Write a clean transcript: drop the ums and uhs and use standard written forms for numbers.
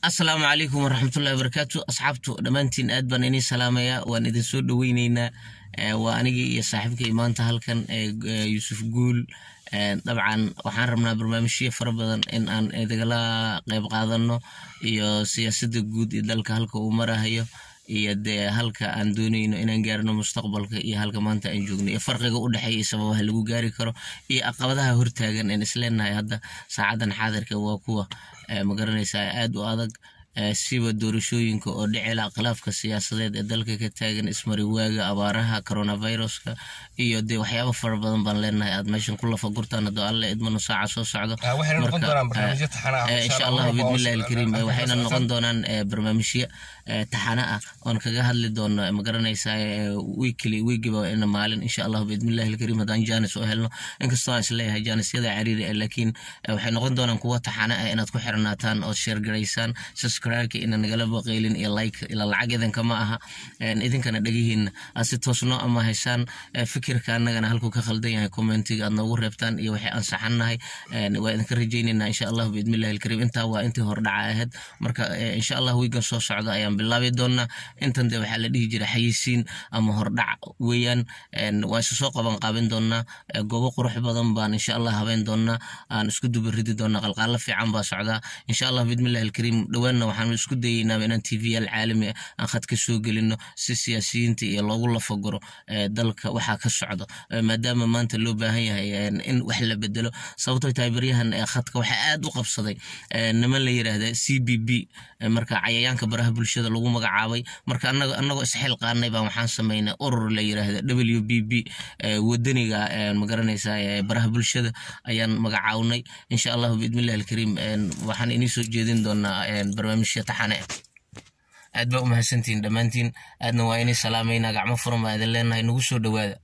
السلام عليكم ورحمة الله وبركاته أصحابتو دمانتين أدبان إني سلامية وأن إذن سود وينينا وأنيجي صاحبك إيمان تهلكن يوسف قول طبعا waxaan rabnaa barnaamijyo fara badan in aan idagala qayb qaadano iyo siyaasadda guud ee dalka halka uu marayo iyo halka aan doonayno inaan gaarno mustaqbalka iyo halka maanta aan joogno iyo farqiga u dhaxeeya sababaha lagu gaari karo iyo caqabadaha hortaagan in isleenahay hadda saacadan xaadirka waa kuwa magaranaysaa aad u adag siba doorashooyinka oo dhicila khilaafka siyaasadeed ee dalka ka taagan ismari waaga abaaraha coronaviruska iyo waxyaabo fara badan baan leenahay aad meeshan ku lafa gurtaan hadoo alle idmano saaca soo socdo insha Allah bismillahi alkarim waxayna noqon doonaan barnaamijyo taxana ah oon kaga hadli doono magaranaysaa weekly in maalin insha Allah bismillahi alkarim hadaan jaanis oo helno inkastoo isleeyahay jaanisyada cariiri laakiin waxay noqon doonaan kuwa taxana ah inaad ku xirnaataan oo share gareysaan subscribe in nagala baqeylin iyo like ila lacag idanka ma aha idinkana dhagihiin asi toosno ama haysan fikirka anagana halku ka khaldan yahay commentiga aad noogu reebtaan iyo waxay ansaxanahay waa idinka rajaynaynaa insha Allah bismillahi alkarim inta waa intii hor dhaca ahayd marka insha Allah weegan soo socdo ayaan bilaabi doonaa intan waxa la dhihi jiray xayisiin ama hor dhac weeyaan waa soo qaban doonaa goobo qurux badan baan insha Allah habeen doonaa aan isku dubaridi doonaa qalqaal fiican baa socda insha Allah bismillahi alkarim dhawaana waxaan isku dayeynaa inaan TV caalami aan khadka soo gelino si siyaasiyiinta iyo loogu la fagoro dalka waxa ka socdo maadaama maanta loo baahan yahay in wax la bedelo sababtoo tahay bariyahan khadka waxa aad u qabsaday niman la yiraahdo CBB marka cayayaanka baraha bulshada lagu magacaabay marka anagoo isxil qaanay baan waxaan sameeynaa urur la yiraahdo WBB wadaniga magaranaysaa baraha bulshada ayaan magacawnay insha Allah bismillahi alkarim waxaan inii soo jeedin doonaa barnaamijyo taxane aad ba u mahadsantiin dhamaantiin aadna waa inay salaameynaa gacmo furan baa idin leenahay nagu soo dhawaada